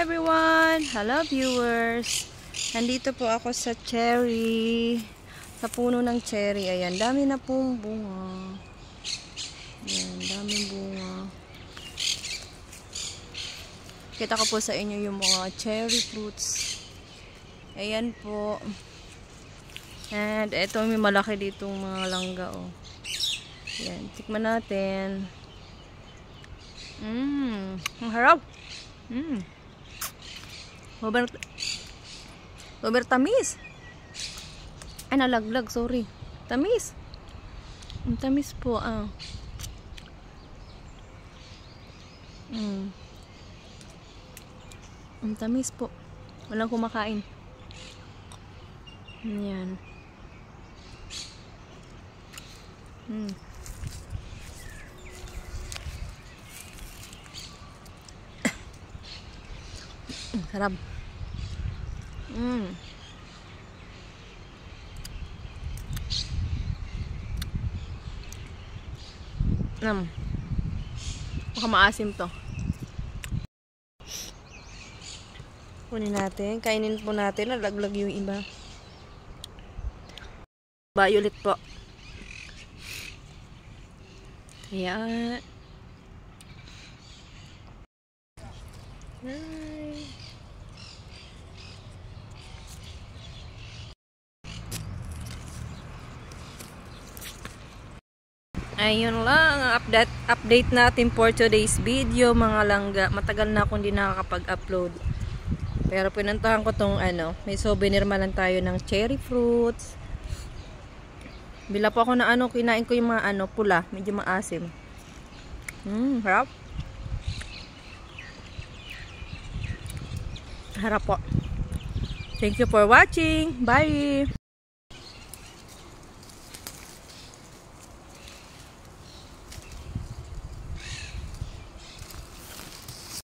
everyone! Hello viewers! Nandito po ako sa cherry. Sa puno ng cherry. Ayan, dami na pong bunga. Ayan, daming bunga. Kita ko po sa inyo yung mga cherry fruits. Ayan po. And eto may malaki ditong mga langga oh. Ayan, tikman natin. Ang harap. Over tamis. Ay, nalaglag, sorry. Tamis. Ang tamis po, ah. Ang tamis po. Walang kumakain. Ayan. Sarap. Baka maasim to. Kunin natin. Kainin po natin. Nalaglag yung iba. Violet po. Ayan. Hi. Ayun lang, update natin for today's video mga langga. Matagal na akong hindi nakakapag-upload. Pero pinuntahan ko tong may souvenir man lang tayo ng cherry fruits. Bila po ako na kinain ko yung mga pula, medyo maasim. Harap. Harap po. Thank you for watching. Bye!